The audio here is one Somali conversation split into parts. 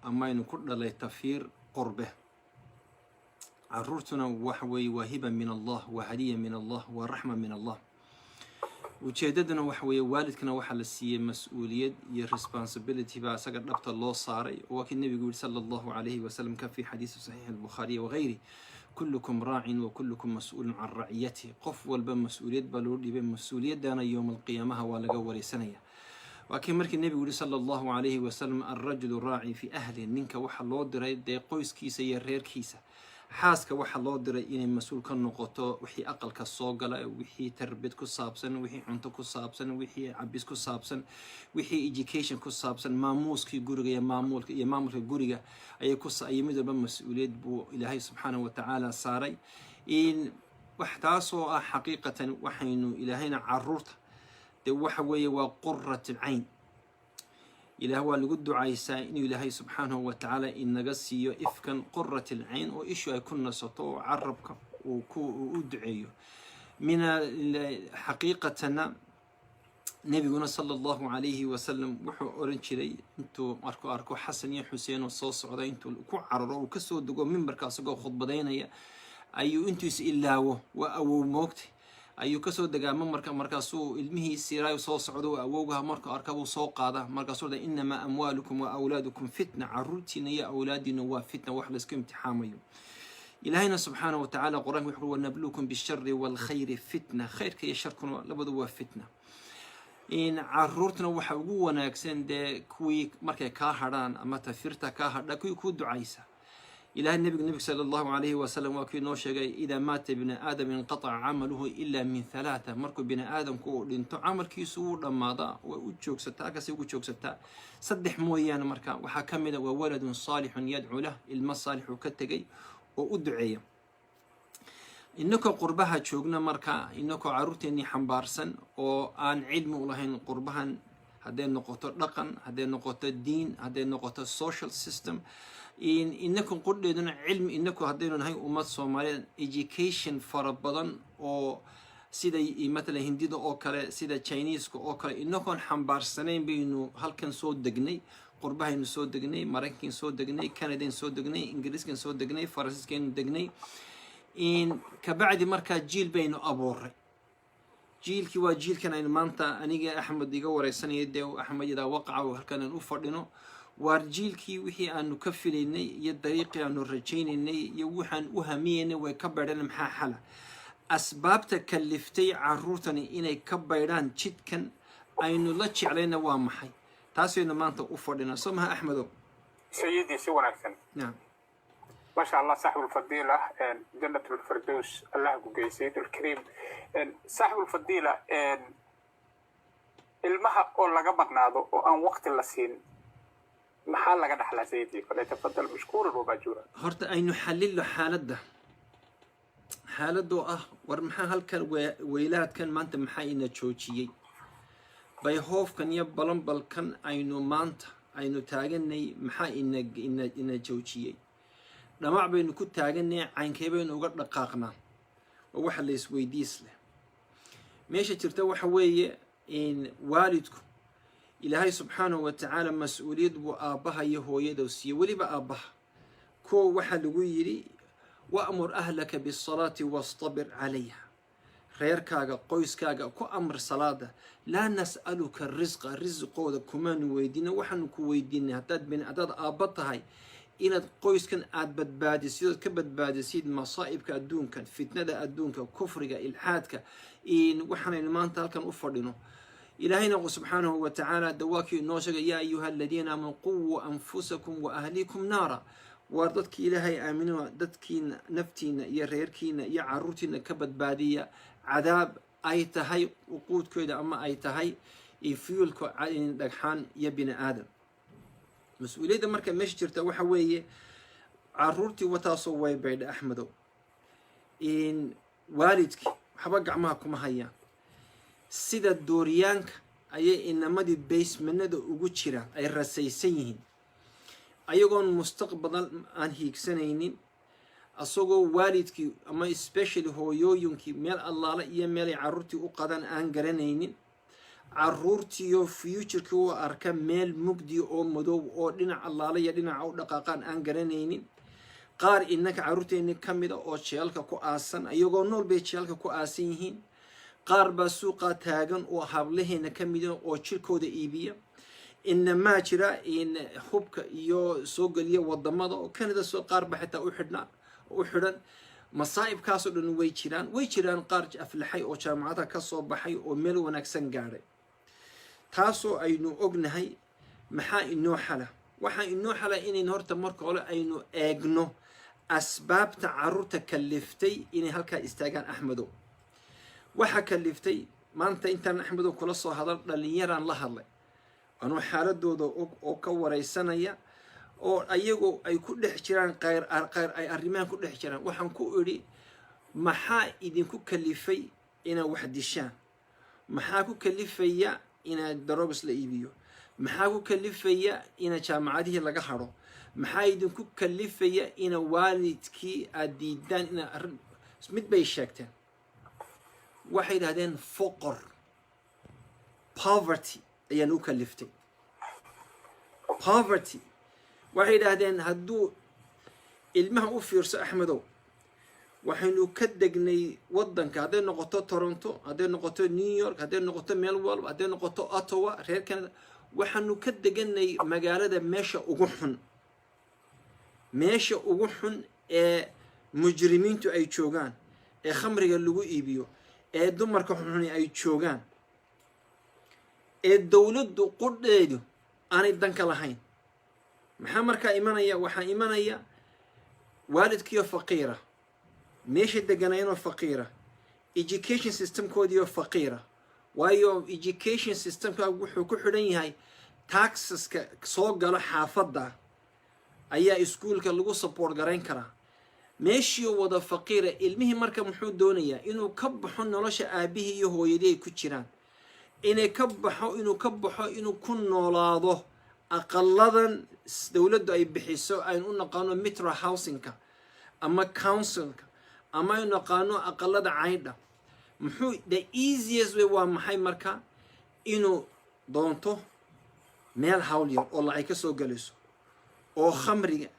أما إنه كل لا تفير قربه عرورتنا وحوي وهبة من الله وهدية من الله ورحمة من الله وجددنا وحوي والدكنا وحل السية مسؤولية responsibility بقى سقط نبت الله صاري وكن النبي يقول صلى الله عليه وسلم كان في حديث صحيح البخاري وغيره كلكم راع وكلكم مسؤول عن رعيته قف والبن مسؤولية بلورد بن مسؤولية دانا يوم القيامة ولا جوري سنة وكن مرك النبي يقول صلى الله عليه وسلم الرجل راعي في أهله نينك وحل الله دري دي قوس كيسة يرير كيسة حاسك waxa loo diray inay mas'uul ka noqoto wixii aqalka soo gala wixii tarbiyad ku saabsan wixii cunto ku saabsan wixii cabis ku saabsan wixii education ku saabsan maamuuskii guriga iyo maamulka guriga ay ku saayimid walba mas'uuliyad buu Ilaahay subhanahu wa ta'ala saaray in wax taasoo ah xaqiiqatan waxaynu Ilaahayna caruurta de waxa weeye waa qurratul ayn إله هو اللي قد عيسى إنه إلهي سبحانه وتعالى إن نجسيه إفكا قرة العين وإيش يكون سطو عربك وأدعيه من حقيقتنا نبينا صلى الله عليه وسلم وحو أورنشلي أنتو أركو حسن يا حسين والصوص عدا أنتو كو عررو وكسو دقو من بركاسقو خطبة دينا أيو أنتو يسئلاوه وأو موقتي ayuu ka soo dagaa markaasuu ilmihii siiraayo soo socdo awowgaha marka arkabuu soo qaada markaasuu da inama amwaalukum wa awlaadukum fitna caruurtiina iyo awlaadiina waa fitna wax la isku imtixaamayo ilaahayna subxaanahu wa tacaala quraanka wuxuu wanabluukum bisharri walkhayri fitna khayrka iyo sharkuna labadu waa fitna in caruurtuna waxa ugu wanaagsan dee kuwii markay kaa hadhaan ama tafirta kaa hadha kuwii ku ducaysa إلى النبي صلى الله عليه وسلم وكي نوشة إذا مات ابن آدم انقطع عمله إلا من ثلاثة مركو ابن آدم كو لنتو عمل كيسو لما ضاع وجوك ستا كسي وجوك ستا صدح مويان مركا وحكمل وولد صالح يدعو له المصالح كتجي وأدعي إنك قربها تشوقنا مركا إنك عروتني حنبارسن وأن علم الله قربها هذه النقطة رقم هذه النقطة الدين هذه النقطة السوشيال سيستم إنكم قلنا علم إنكم هذين هاي أمة الصومالية education فربضن أو سيدا مثلا هندي أو كلا سيدا Chinese أو كلا إنكم حنبار سنين بينو هل كان صوت دقني قربها إنه صوت دقني ماركين صوت دقني كندين صوت دقني إنجليز كان صوت دقني فرنسي كان دقني إن كبعد مركز جيل بينه أبور جيل كوا جيل كان إن مانتا أنيجا أحمد يجور السنة يده وأحمد إذا وقع وهل كان نوفر لنا وارجيلكي وحي أن نكفليني يدريقي أن نرجيني يوحن أهميني ويكبرنا محا حلا أسباب تكلفتي عرورتني إني كبران جدكن أينو لتشي علينا وامحي تاسو إنه ما أنت أفردنا سمها أحمدو سيدي سوى أحسن نعم ما شاء الله صاحب الفضيلة جنة الفردوس الله قوي سيد الكريم صاحب الفضيلة المها أولا قبضنادو وأن وقت اللسين محل لقد حلا سيدي فليتفضل مشكورا ومأجورا هرت أي نحلل له حالة ده ورمحا هالكن ويلات كان ما أنت محاينة تشوشيي بيهوف كان يبلن بل كان أينو مانت أينو تاجني محاينة إن تشوشيي لما بينو كنت تاجني عين كيبين وقت دقاقنا وواحد يسوي ديسله ماشي ترتوى حوية إن والدكم إلهي سبحانه وتعالى مسؤولية وآبها يهوية دوسية ولي بآبها كو واحد ويري وأمر أهلك بالصلاة واصطبر عليها غير كاغا قويس كاغا كو أمر صلاة لا نسألك الرزق وذا كمان ويدين وحن كويدين هتاد بين أداد آبتها إن قويس كان أدبت بادي سيد كبت بادي سيد مصائب كأدون كان فتنة أدون كفر إلحاد إن وحن المان تالكن أفردينه إلهينا سبحانه وتعالى دواكي نوشك يا أيها الذين آمنوا قووا أنفسكم وأهليكم نارا وردتك إلهي آمنوا دتكين نفتين يا ريركين يا عروتين كبد بادية عذاب أي تهي وقود كيدا أما أي تهي يفيولكو عين دقحان يا بني آدم مسؤولية مركا مشجرتا وحوية عرورتي وتاصوي بعد أحمدو إن والدك حبقع معكم هيا sida dooriyaanka ayay inamadii basementnada ugu jiraan ay rasaysan yihiin ayagoon mustaqbal aan hiigsanaynin asagoo waalidkii ama especially hooyooyinkii meel allaala iyo meel ay caruurtii u qadan aan garanaynin caruurtiyo future-ka u arka meel mugdi oo madow oo dhinac allaala iyo dhinaca u dhaqaaqaan aan garanaynin qaar innaka caruurteeni ka mid ah oo jeelka ku aasan ayagoo nool bay jeelka ku aasan yihiin qaar baa suuqa taagan oo hablaheena ka mid ah oo jirkooda iibiya inamaa jira in hubka iyo soo geliya wadamada oo Canada soo qaar ba xitaa u xidhan masaa'ibkaasoo dhan way jiraan qaar aflaxay oo jaamacada ka soo baxay oo meel wanaagsan gaaray taasoo aynu ognahay maxaa inoo xala waxaa inoo xala inaynu horta marka hore aynu eegno asbaabta caruurta kaliftay inay halkaa istaagaan Axmedow waxa kaliftay maanta intaan Axmedow kula soo hadal dhalinyaraan la hadlay anuu xaaladooda oo ka wareysanaya oo ayagu ay ku dhex jiraan qayr ay arrimahan ku dhex jiraan waxaan ku iri maxaa idinku kalifay inaad wax dishaan maxaa ku kalifaya inaad drugs la iibiyo maxaa ku kalifaya inaad jaamacadihii laga haro maxaa idinku kalifaya ina waalidkii aad diidaan ina mid bay sheegteen waxay yidhahdeen faqr poverty ayaan u kaliftay poverty waxay yidhaahdeen hadduu ilmaha u fiirso Axmedow waxaynu ka degnay waddanka hadday noqoto Toronto hadday noqoto New York hadday noqoto meel walba hadday noqoto Ottawa reer Canada waxaanu ka deganay magaalada meesha ugu xun ee mujrimiintu ay joogaan ee khamriga lagu iibiyo ee dumarka xun ay joogaan ee dawladdu qudheedu aanay danka lahayn maxaa markaa imanaya waxaa imanaya waalidkiyo faqiira meesha deganayno faqiira education systemkoodiyo faqiira waayo education systemka wuxuu ku xidhan yahay taxeska soo gala xaafadda ayaa iskuulka lagu support garayn karaa meeshii wada faqiira ilmihii marka muxuu doonayaa inuu ka baxo nolosha aabihii iyo hooyadii ay ku jiraan inuu ka baxo inuu ku noolaado aqaladan dawladdu ay bixiso aynu u naqaano metro housingka ama councilka ama aynu naqaano aqalada caydha muxuu the easiest way waa maxay marka inuu doonto meel hawl yar oo lacag ka soo galayso oo khamriga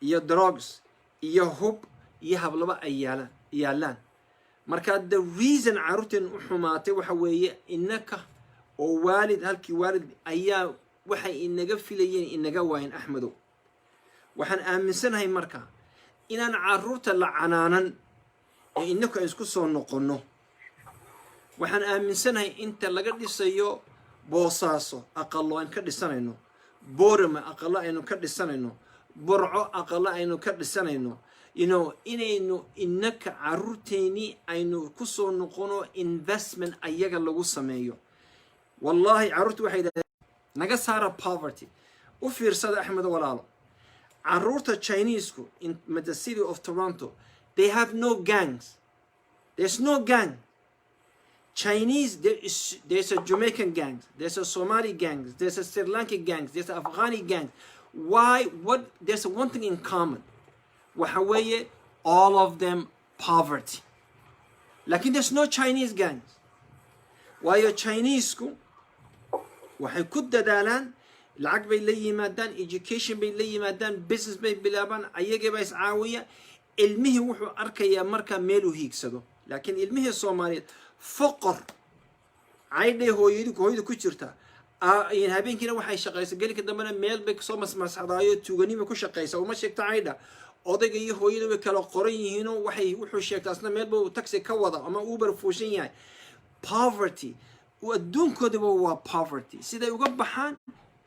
iyo drugs iyo hub iyo hablaba ay yaalaan marka the reason caruurteen u xumaatay waxa weeye innaka oo halkii waalid ayaa waxay inaga filayeen inaga waayeen Axmedow waxaan aaminsanahay marka inaan caruurta la canaanan ee inaku isku soo noqono waxaan aaminsanahay inta laga dhisayo Boosaaso aqallo aan ka dhisanayno Boorama aqallo aynu ka dhisanayno Burco aqallo aynu ka dhisanayno inaynu inaka caruurteeni aynu ku soo noqono investment ayaga lagu sameeyo wallahi caruurtu waxay naga saara poverty u fiirsada Axmedow walaalo caruurta Chinese-ku in the city of Toronto they have no gangs there's no gang Chinese there's a Jamaican gang there's a Somali gang there's a Sri Lankan gang there's an Afghani gang there's one thing in common waxa weeye all of them poverty lakin there's no Chinese gangs waayo Chinese-ku waxay ku dadaalaan lacag bay la yimaadaan education bay la yimaadaan business bay bilaabaan ayaga bay iscaawiya ilmihii wuxuu arkayaa marka meel uu hiigsado laakiin ilmihii Soomaaliyeed faqr caydhay hooyadu ku jirta habeenkiina waxay shaqaysaa gelika dambana meel bay soo masmaasxadaayo tuuganimo ku shaqaysaa uma sheegta caydha odayga iyo hooyadu way kala qoran yihiinoo wuxuu sheegtaa asna meel buu taxi ka wada ama Uber fuushan yahay poverty adduunkoodaba waa poverty siday uga baxaan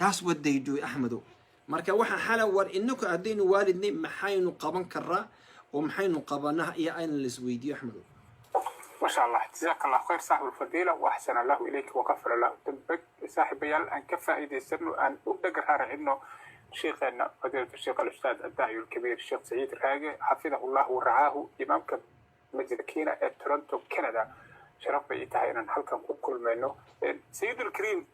that's what they do Axmedow marka waxa xala war inaku hadaynu waalidnay maxaynu qaban karaa oo maxaynu qabanaa iyo ayna la isweydiyo Axmedow ما شاء الله جزاك الله خير صاحب الفضيلة وأحسن الله إليك وغفر الله ذنبك صاحب يال أن كفى إذا سنو أن أبدأ هذا إنه شيخنا فضيلة الشيخ الأستاذ الداعي الكبير الشيخ سعيد الراقي حفظه الله ورعاه إمامك مسجد كينا تورنتو كندا شرف بيتها إن حلقة كل منه سيد الكريم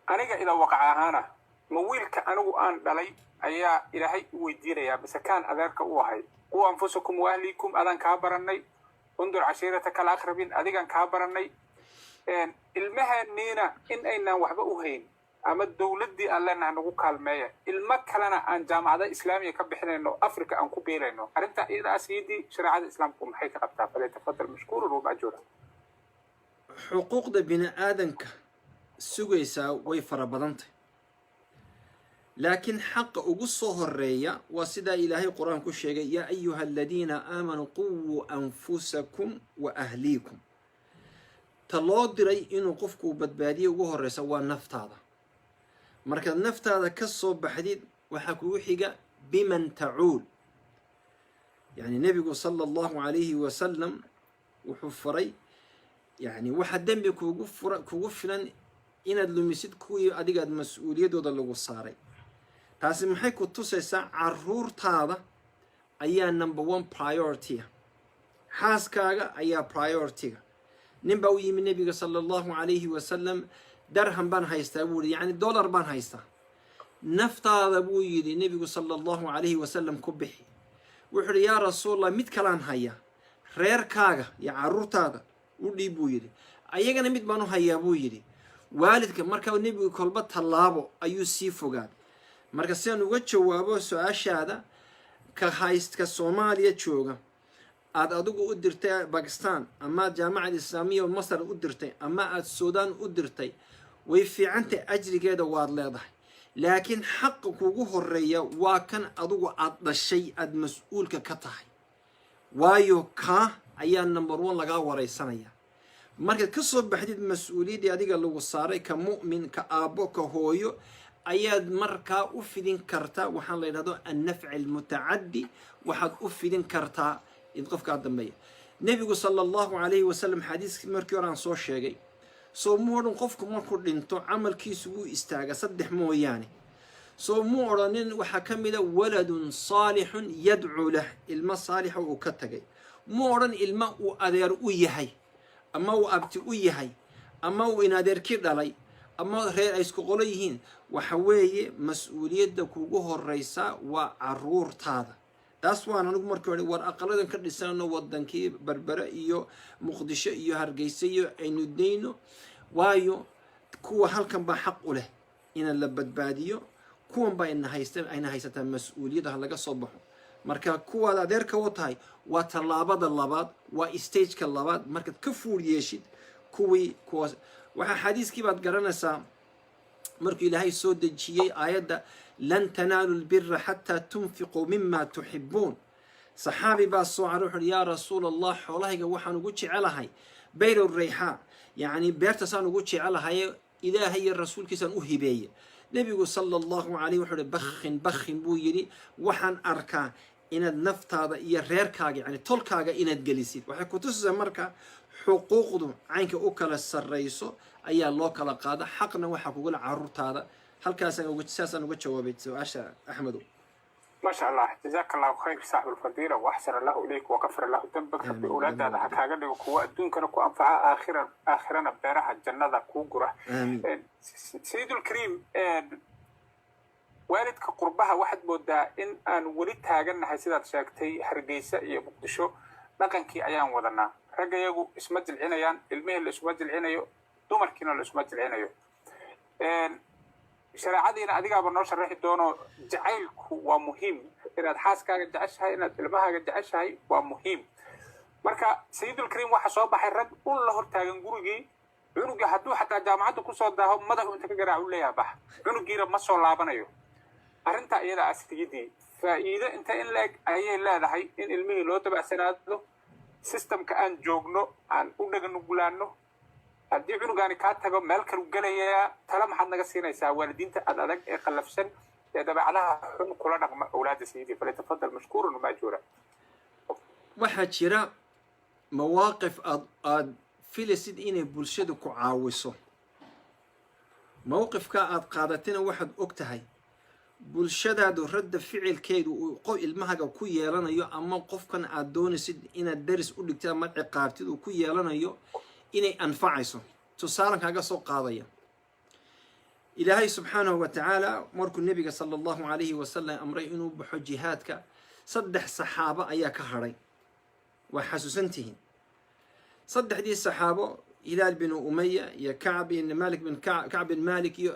أنا إذا وقع هنا مويلك أنا وأن دلي أيا إلهي ويدير يا بس كان أذرك وهاي وأنفسكم وأهليكم أذن كابرني انظر عشيرتك الأقربين أذيك كابرني ilmaheeniina in aynaan waxba u hayn ama dowladdii aan leenahay nagu kaalmeeya ilmo kalena aan jaamacada islaamiya ka bixinayno africa aan ku biilayno arrinta iyada asiyadii shareecada islaamku maxay ka qabtaa falyatafadal mashkuuran wamaajuura xuquuqda bini aadanka sugaysaa way fara badantay laakiin xaqa ugu soo horeeya waa sidaa ilaahay qur-aan ku sheegay yaa ayuha aladiina aamanuu quwuu anfusakum wa ahliikum ta loo diray inuu qofku badbaadiye ugu horeysa waa naftaada markaad naftaada ka soo baxdid waxaa kugu xiga biman tacuul yani nebigu sala allahu calayhi wasalam wuxuu faray yani waxa dembi kugu filan inaad lumisid kuwii adigaad mas-uuliyadooda lagu saaray taasi maxay ku tusaysaa caruurtaada ayaa number 1 priority xaaskaaga ayaa priority-ga nin baa u yimi nebiga sala allahu calayhi wasalam darham baan haystaa buu yidhi yani dollar baan haystaa naftaada buu yidhi nebigu sala allahu calayhi wasalam ku bixi wuxuu yidhi yaa rasuulallah mid kalaan haya reerkaaga iyo caruurtaada u dhiib buu yidhi ayagana mid baan u hayaa buu yidhi waalidka markaa nebigu kolba tallaabo ayuu sii fogaaday marka si aan uga jawaabo su-aashaada ka soomaaliya jooga aad adigu u dirtay bakistan ama jaamacad islaamiya oo masar u dirtay ama aad suudaan u dirtay way fiicantay ajrigeeda waad leedahay laakiin xaqa kugu horeeya waa kan adigu aad dhashay aad mas-uulka ka tahay waayo kaa ayaa number 1 lagaa wareysanaya markaad ka soo baxdid mas-uuliyaddii adiga lagu saaray ka mu'min ka aabbo ka hooyo ayaad markaa u fidin kartaa waxaan la yidhahdo annafci almutacaddi waxaad u fidin kartaa in qofkaa dambeeya nebigu sala allahu calayhi wasalam xadiiskii markii hore aan soo sheegay soo muu odhan qofku markuu dhinto camalkiisu wuu istaaga 3 mooyaane soo muu odhanin waxaa ka mida waladun saalixun yadcuu lah ilmo saalixa uu ka tagay muu odhan ilmo uu adeer u yahay ama uu abti u yahay ama uu in adeerkii dhalay ama reer ay isku qolo yihiin waxa weeye mas-uuliyadda kugu horeysa waa caruurtaada taas waan anigu markii hore war aqaladan ka dhisano wadankii berbera iyo muqdisho iyo hargeysa iyo aynu dayno waayo kuwa halkan baa xaq u leh in la badbaadiyo kuwan baa ayna haysataa mas-uuliyadda laga soo baxo marka kuwaad adeerka u tahay waa tallaabada labaad waa stageka labaad markaad ka fuul yeeshid kuwaas waxaa xadiiskii baad garanaysaa markuu ilaahay soo dejiyey aayadda lan tanaalu lbira xataa tunfiquu mima tuxibuun saxaabi baa soo cara wuxu uhi yaa rasuula allah xoolahayga waxaan ugu jecelahay bayr rayxaa yacni beertaasaan ugu jecelahay ilaahay iyo rasuulkiisaan u hibeeye nebigu sala allahu calayh wuxuu uhi bakhin buu yidhi waxaan arkaa inaad naftaada iyo reerkaaga yani tolkaaga inaad gelisid waxay ku tusaysaa marka xuquuqdu caynka u kala sarreyso ayaa loo kala qaada xaqna waxaa kugula caruurtaada halkaasaan uga jawaabay su-aasha axmedow ما شاء الله جزاك الله خير صاحب الفضيلة وأحسن الله إليك وغفر الله ذنبك بأولاد هذا حكاك لك كوا الدون كانوا كوا أنفعا آخرا بيرها الجنة كوا قرة سيد الكريم والدك قربها واحد بودا إن أن ولدها جنة حسيدات شاكتي هرجيسة يبقدشو لكن كي أيام وضنا رجع يجو اسمج العنيان المهل اسمج العنيو دمر كنا الاسمج العنيو shareecadiina adigaaba noo sharixi doono jacaylku waa muhiim inaad xaaskaaga jeceshahay inaad ilmahaaga jeceshahay waa muhiim marka sayidulkariim waxaa soo baxay rag un la hortaagan gurigii cunugii hadduu xataa jaamacadda kusoo daaho madaxu inta ka garaacu leeyaha bax cunugiina ma soo laabanayo arrintaa iyada astigidii faa'iido inta in la-eg ayay leedahay in ilmihii loo dabacsanaado systemka aan joogno aan u dhaganugulaano haddii cunugaani kaa tago meel kalu gelayaa tala maxaad naga siinaysaa waalidiinta ad adag ee qallafsan ee dabeecadaha xun kula dhaqma awlaadda sayidii falyatafadal mashkuuran maajuura waxaa jira mawaaqif aad filaysid inay bulshadu ku caawiso mowqifka aad qaadatina waxaad og tahay bulshadaadu radda ficilkeedu uu ilmahaga ku yeelanayo ama qofkan aad doonaysid inaad daris u dhigtid ama ciqaabtid uu ku yeelanayo inay anfacayso tusaalan kaaga soo qaadaya ilaahay subxaanahu wa tacaala markuu nebiga sala allahu calayhi wasalam amray inuu baxo jihaadka 3 saxaabo ayaa ka hadhay waa xasuusantihiin 3dii saxaabo hilaal bin umaya iyo kacb bin malik bin kacb bin malik iyo